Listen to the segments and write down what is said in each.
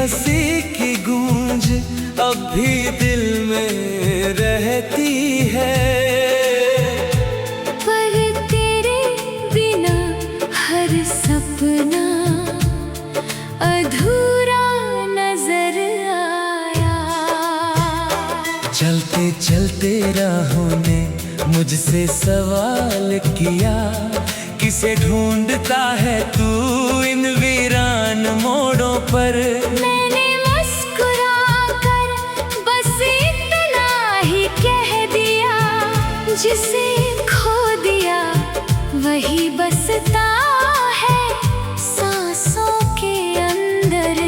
हंसी की गूंज अब भी दिल में रहती है। पर तेरे बिना हर सपना अधूरा नजर आया। चलते चलते राहों ने मुझसे सवाल किया, किसे ढूंढता है तू इन वीरान मोड़ों पर। मैंने मुस्कुरा कर बस इतना ही कह दिया, जिसे खो दिया वही बसता है सांसों के अंदर।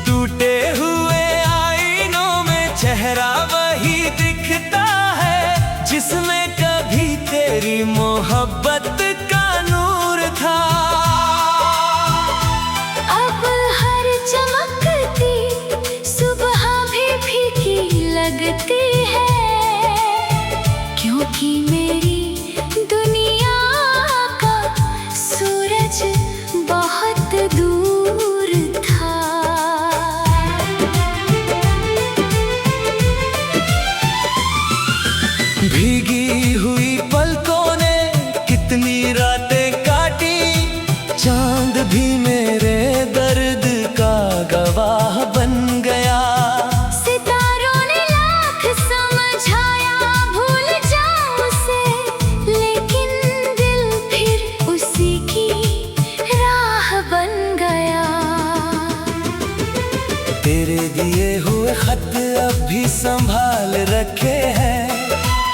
टूटे हुए आईनों में चेहरा वही दिखता है, जिसमें कभी तेरी मोहब्बत का नूर था। अब हर चमकती सुबह भी फीकी लगती है, क्योंकि मेरी दुनिया का सूरज बहुत दूर था। भीगी हुई पलकों ने कितनी रातें काटी, चांद भी मेरे दर्द का गवाह बन गया। सितारों ने लाख समझाया भूल जाऊं उसे, लेकिन दिल फिर उसी की राह बन गया। तेरे दिए हुए खत अब भी संभाल रखे हैं,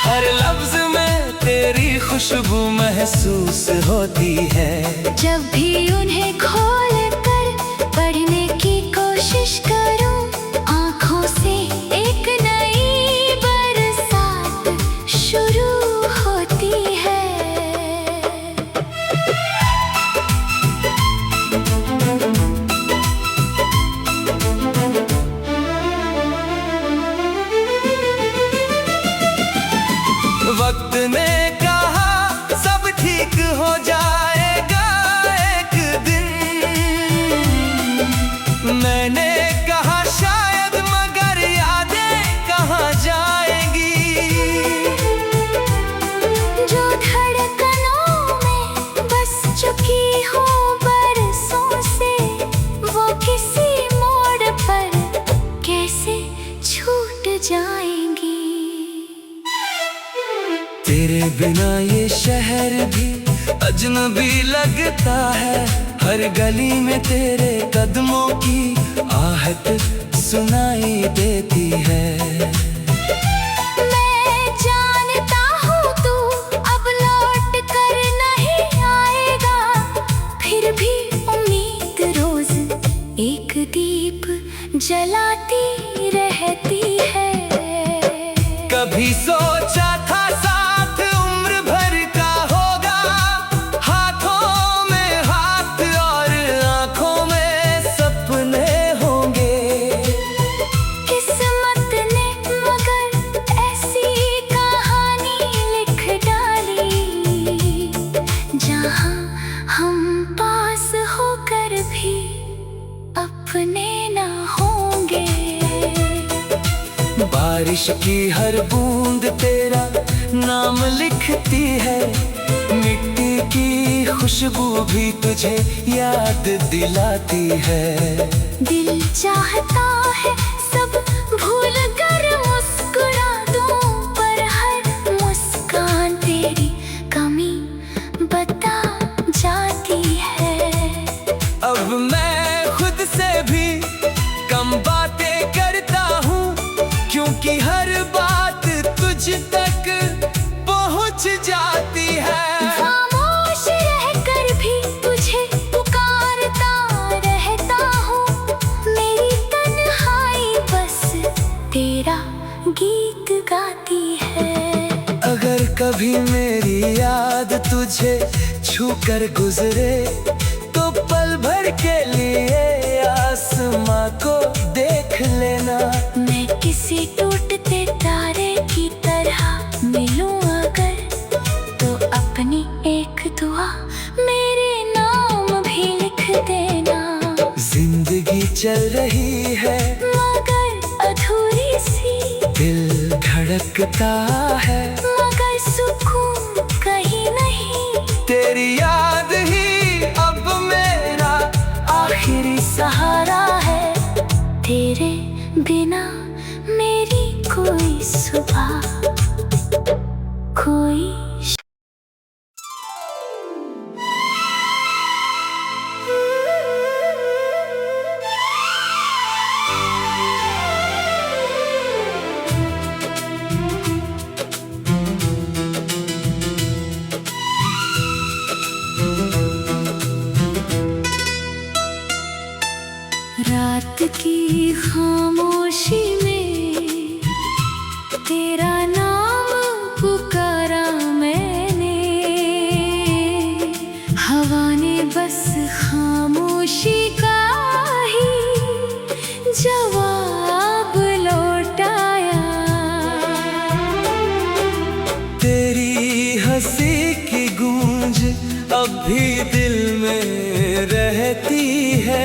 हर लफ्ज में तेरी खुशबू महसूस होती है। जब भी उन्हें खोल कर पढ़ने की कोशिश करूं, आंखों से एक नई बरसात शुरू होती है। वक्त ने कहा सब ठीक हो जाएगा एक दिन, मैंने कहा शायद, मगर यादें कहाँ जाएंगी। जो धड़कनों में बस चुकी हूँ बरसों से, वो किसी मोड़ पर कैसे छूट जाएंगी। तेरे बिना ये शहर भी अजनबी लगता है, हर गली में तेरे कदमों की आहट सुनाई देती है। मैं जानता हूँ तू अब लौट कर नहीं आएगा, फिर भी उम्मीद रोज एक दीप जलाती रहती है। कभी सोचा था साथ उम्र भर का होगा, हाथों में हाथ और आंखों में सपने होंगे। किस्मत ने मगर ऐसी कहानी लिख डाली, जहाँ हम पास होकर भी अपने ना होंगे। बारिश की हर बूंद तेरा नाम लिखती है, मिट्टी की खुशबू भी तुझे याद दिलाती है। दिल चाहता है सब भूल कर मुस्कुरा दूं, पर हर मुस्कान तेरी कमी बता जाती है। अब मैं खुद से भी कम बातें करता हूँ, क्योंकि हर बात तुझ तक पहुँच जाती है। खामोश रहकर भी तुझे पुकारता रहता हूँ, मेरी तन्हाई बस तेरा गीत गाती है। अगर कभी मेरी याद तुझे छू कर गुजरे, तो पल भर के लिए आसमां को देख लेना। मैं किसी टूटते तारे की तरह मिलूं अगर, तो अपनी एक दुआ मेरे नाम भी लिख देना। चल रही है मगर अधूरी सी, दिल धड़कता है मगर सुकून कहीं नहीं। तेरी याद ही अब मेरा आखिरी सहारा है, तेरे बिना मेरी कोई सुबह, कोई रात की खामोशी में तेरा नाम पुकारा मैंने, हवा ने बस खामोशी का ही जवाब लौटाया। तेरी हंसी की गूंज अब भी दिल में रहती है,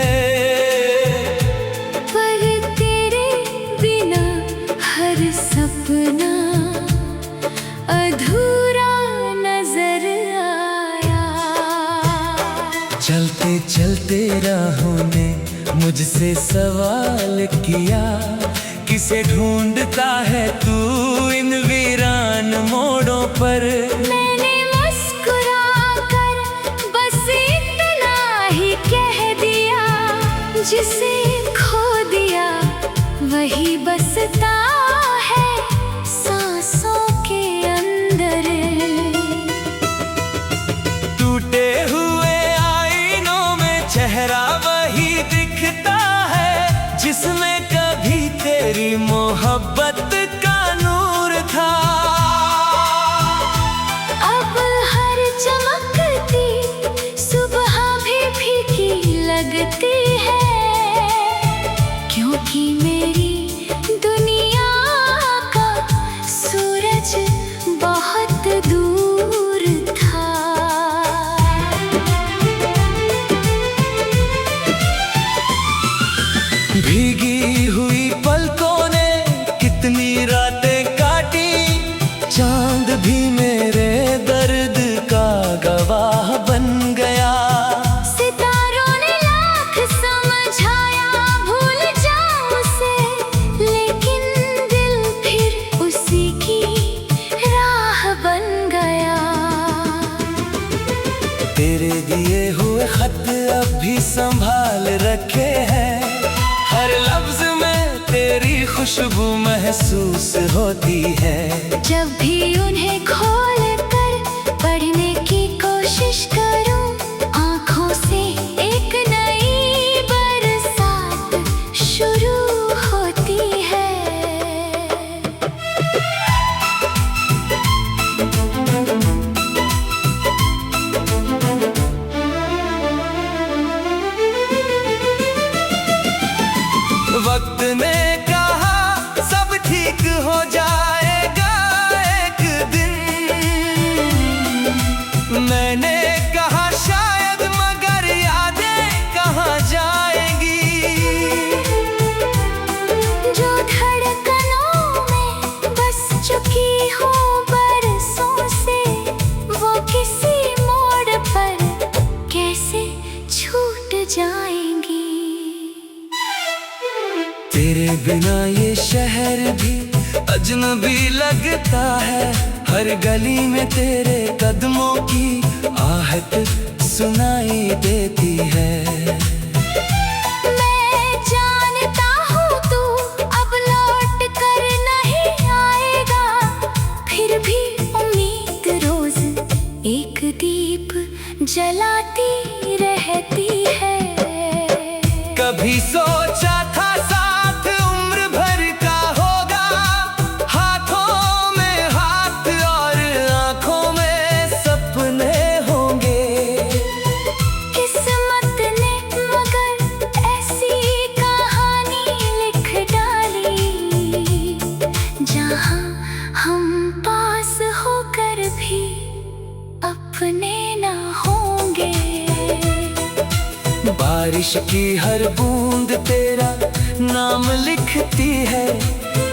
सपना अधूरा नजर आया। चलते चलते राहों ने मुझसे सवाल किया, किसे ढूंढता है तू इन वीरान मोड़ों पर। मैंने मुस्कुरा कर बस इतना ही कह दिया, जिसे खो दिया वही बसता है सांसों के अंदर। टूटे हुए आईनों में चेहरा वही दिखता है, जिसमें कभी तेरी मोहब्बत का नूर था। अब हर चमकती सुबह भी फीकी लगती है, क्योंकि मेरी दुनिया का सूरज बहुत दूर था। भीगी हुई पलकों ने कितनी रातें काटी, चांद भी मेरे दर्द का गवाह बन गया। सितारों ने लाख समझाया भूल जाऊं उसे, लेकिन दिल फिर उसी की राह बन गया। तेरे दिए हुए खत अब भी संभाल रखे हैं, हर लफ्ज में तेरी खुशबू महसूस होती है। जब भी उन्हें खोल कर पढ़ने की कोशिश करूं, आंखों से एक नई बरसात शुरू होती है। वक्त ने कहा सब ठीक हो जाएगा एक दिन, मैंने कहा शायद मगर यादें कहाँ जाएंगी। जो धड़कनों में बस चुकी हूँ बरसों से, वो किसी मोड़ पर कैसे छूट जाएंगी। तेरे बिना ये शहर भी अजनबी लगता है, हर गली में तेरे कदमों की आहट सुनाई देती है। मैं जानता हूँ तू अब लौट कर नहीं आएगा, फिर भी उम्मीद रोज एक दीप जलाती रहती है। कभी सोचा था साथ उम्र भर का होगा, हाथों में हाथ और आंखों में सपने होंगे। किस्मत ने मगर ऐसी कहानी लिख डाली, जहाँ हम पास होकर भी अपने ना होंगे। बारिश की हर बूंद तेरा नाम लिखती है।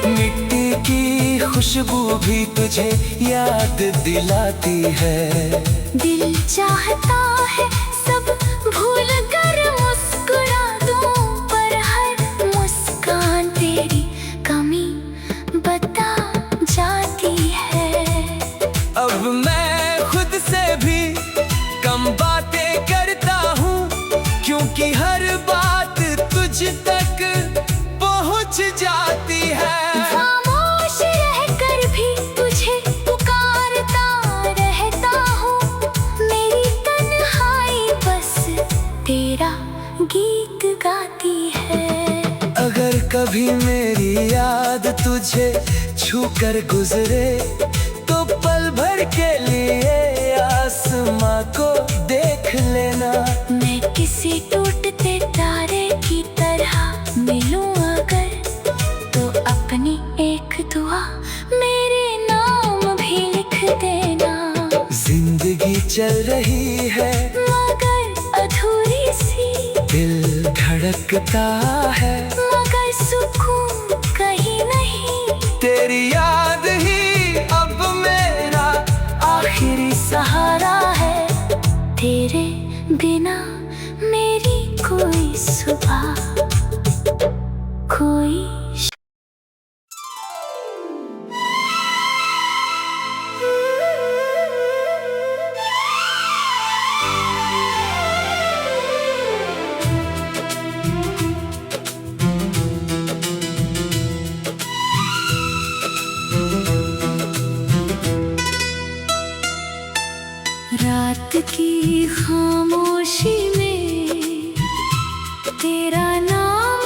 मिट्टी की खुशबू भी तुझे याद दिलाती है। दिल चाहता है सब भूल कर मुस्कुरा दूं, पर हर मुस्कान तेरी कमी बता जाती है। अब मैं खुद से भी कम बातें करता हूँ, क्योंकि हर बात तुझ तक पहुँच जाती है। खामोश रहकर भी तुझे पुकारता रहता हूँ, मेरी तन्हाई बस तेरा गीत गाती है। अगर कभी मेरी याद तुझे छूकर गुजरे, तो पल भर के लिए आसमां को देख लेना। मैं किसी टूटते तारे की तरह मिलूं अगर, तो अपनी एक दुआ मेरे नाम भी लिख देना। जिंदगी चल रही है मगर अधूरी सी, दिल धड़कता है मगर सुकून कहीं नहीं। तेरी याद ही अब मेरा आखिरी सहारा है, तेरे बिना मेरी कोई सुबह कोई रात की खामोशी में तेरा नाम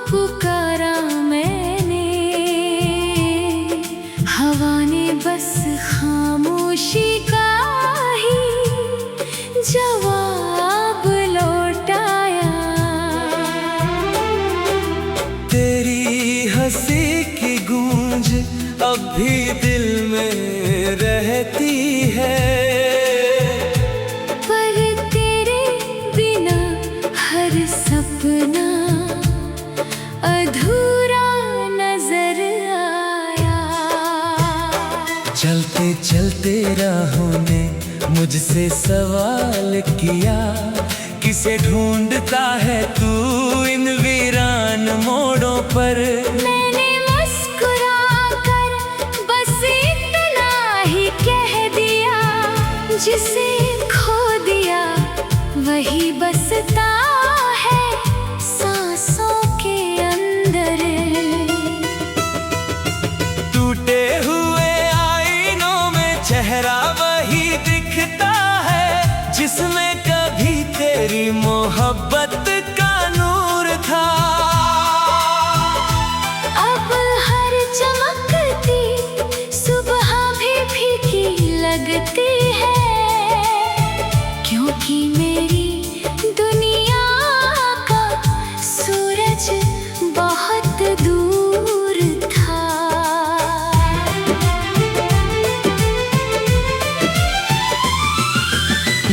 पुकारा मैंने। हवा ने बस खामोशी का ही जवाब लौटाया। तेरी हंसी की गूंज अब भी दिल में रहती है। सपना अधूरा नजर आया। चलते चलते राहों ने मुझसे सवाल किया, किसे ढूंढता है तू इन वीरान मोड़ों पर। मैंने मुस्कुरा कर बस इतना ही कह दिया, जिसे खो दिया वही बसता है सांसों के अंदर। टूटे हुए आईनों में चेहरा वही दिखता है, जिसमें कभी तेरी मोहब्बत का नूर था। अब हर चमकती सुबह भी फीकी लगती है, क्योंकि मेरी दुनिया का सूरज बहुत दूर था।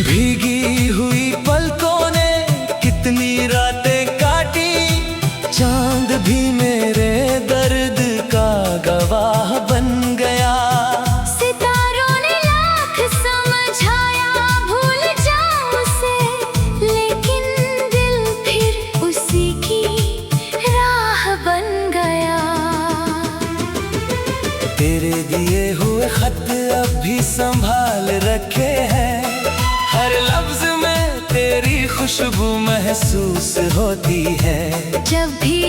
भीगी हुई पलकों ने कितनी रातें काटी, चांद भी मेरे दर्द का गवाह बन गया। सितारों ने लाख समझाया भूल जाऊं उसे, लेकिन दिल फिर उसी की राह बन गया। तेरे दिए हुए खत अब भी संभाल रखे हैं, हर लफ्ज में तेरी खुशबू महसूस होती है। जब भी